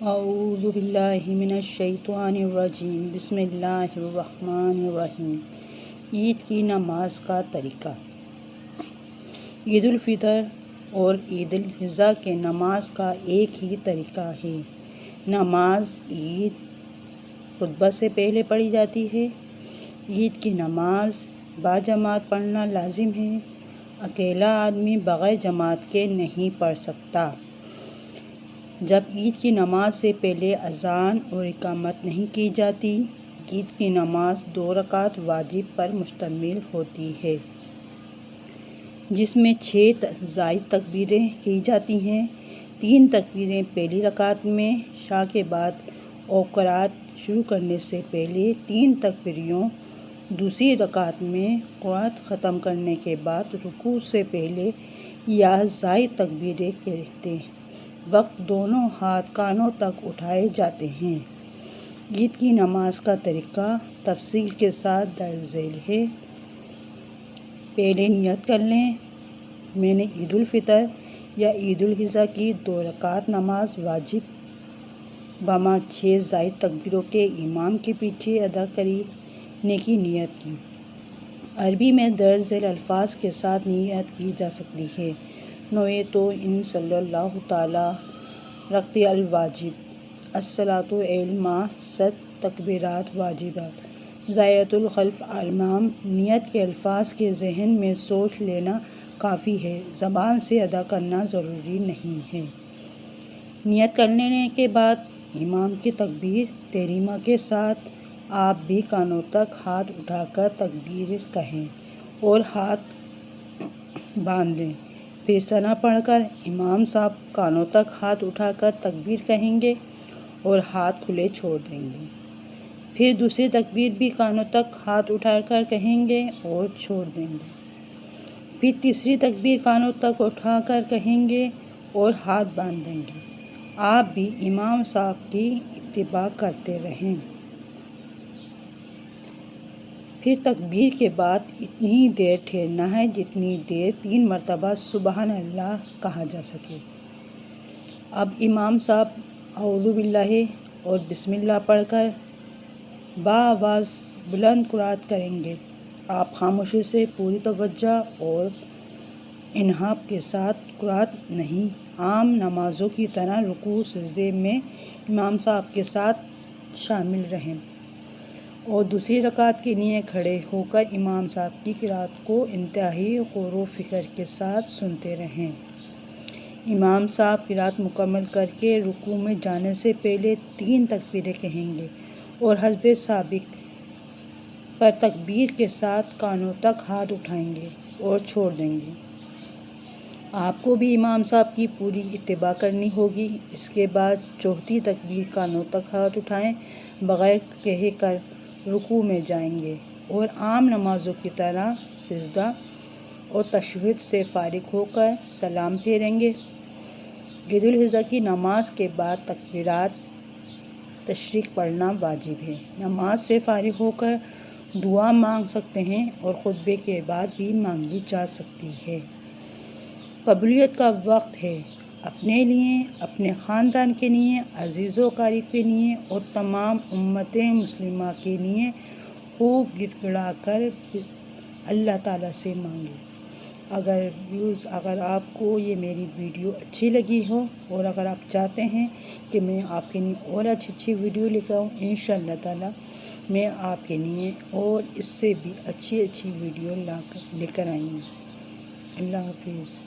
اعوذ باللہ من الشیطان الرجیم بسم اللہ الرحمن الرحیم۔ عید کی نماز کا طریقہ۔ عید الفطر اور عید الاضحیٰ کے نماز کا ایک ہی طریقہ ہے۔ نماز عید خطبہ سے پہلے پڑھی جاتی ہے۔ عید کی نماز باجماعت پڑھنا لازم ہے۔ اکیلا آدمی بغیر جماعت کے نہیں پڑھ سکتا۔ جب عید کی نماز سے پہلے اذان اور اقامت نہیں کی جاتی۔ عید کی نماز 2 رکعت واجب پر مشتمل ہوتی ہے، جس میں 6 زائد تکبیریں کی جاتی ہیں۔ 3 تکبیریں پہلی رکعت میں، عشاء کے بعد اور قرأت شروع کرنے سے پہلے 3 تکبیروں، دوسری رکعت میں قرأت ختم کرنے کے بعد رکوع سے پہلے یا زائد تکبیریں کہتے وقت دونوں ہاتھ کانوں تک اٹھائے جاتے ہیں۔ عید کی نماز کا طریقہ تفصیل کے ساتھ درج ذیل ہے۔ پہلے نیت کر لیں، میں نے عید الفطر یا عید الاضحیٰ کی 2 رکعت نماز واجب بما 6 زائد تکبیروں کے امام کے پیچھے ادا کرنے کی نیت کی۔ عربی میں درج ذیل الفاظ کے ساتھ نیت کی جا سکتی ہے: نویت ان صلی اللہ تعالی رکعت الواجب الصلاۃ الما 7 تکبیرات واجبات زیارۃ الخلف الامام۔ نیت کے الفاظ کے ذہن میں سوچ لینا کافی ہے، زبان سے ادا کرنا ضروری نہیں ہے۔ نیت کر لینے کے بعد امام کی تکبیر تحریمہ کے ساتھ آپ بھی کانوں تک ہاتھ اٹھا کر تکبیر کہیں اور ہاتھ باندھ لیں۔ پھر ثنا پڑھ کر امام صاحب کانوں تک ہاتھ اٹھا کر تکبیر کہیں گے اور ہاتھ کھلے چھوڑ دیں گے۔ پھر دوسری تکبیر بھی کانوں تک ہاتھ اٹھا کر کہیں گے اور چھوڑ دیں گے۔ پھر تیسری تکبیر کانوں تک اٹھا کر کہیں گے اور ہاتھ باندھ دیں گے۔ آپ بھی امام صاحب کی اتباع کرتے رہیں۔ پھر تکبیر کے بعد اتنی دیر ٹھہرنا ہے جتنی دیر 3 مرتبہ سبحان اللہ کہا جا سکے۔ اب امام صاحب اعوذ باللہ اور بسم اللہ پڑھ کر بآواز بلند قرأت کریں گے۔ آپ خاموشی سے پوری توجہ اور انابت کے ساتھ قرأت نہیں عام نمازوں کی طرح رکوع سجدے میں امام صاحب کے ساتھ شامل رہیں اور دوسری رکعت کے لیے کھڑے ہو کر امام صاحب کی قرأت کو انتہائی غور و فکر کے ساتھ سنتے رہیں۔ امام صاحب قرأت مکمل کر کے رکوع میں جانے سے پہلے 3 تکبیریں کہیں گے اور حسب سابق پر تکبیر کے ساتھ کانوں تک ہاتھ اٹھائیں گے اور چھوڑ دیں گے۔ آپ کو بھی امام صاحب کی پوری اتباع کرنی ہوگی۔ اس کے بعد چوتھی تکبیر کانوں تک ہاتھ اٹھائے بغیر کہے کر رکوع میں جائیں گے اور عام نمازوں کی طرح سجدہ اور تشہد سے فارغ ہو کر سلام پھیریں گے۔ عید الاضحیٰ کی نماز کے بعد تکبیرات تشریق پڑھنا واجب ہے۔ نماز سے فارغ ہو کر دعا مانگ سکتے ہیں اور خطبے کے بعد بھی مانگی جا سکتی ہے۔ قبولیت کا وقت ہے۔ اپنے لیے، اپنے خاندان کے لیے، عزیز و اقارب کے لیے اور تمام امت مسلمہ کے لیے خوب گڑ گڑا کر اللہ تعالیٰ سے مانگیں۔ اگر آپ کو یہ میری ویڈیو اچھی لگی ہو اور اگر آپ چاہتے ہیں کہ میں آپ کے لیے اور اچھی ویڈیو لے کر آؤں، انشاءاللہ تعالیٰ میں آپ کے لیے اور اس سے بھی اچھی ویڈیو لے کر آئی ہوں۔ اللہ حافظ۔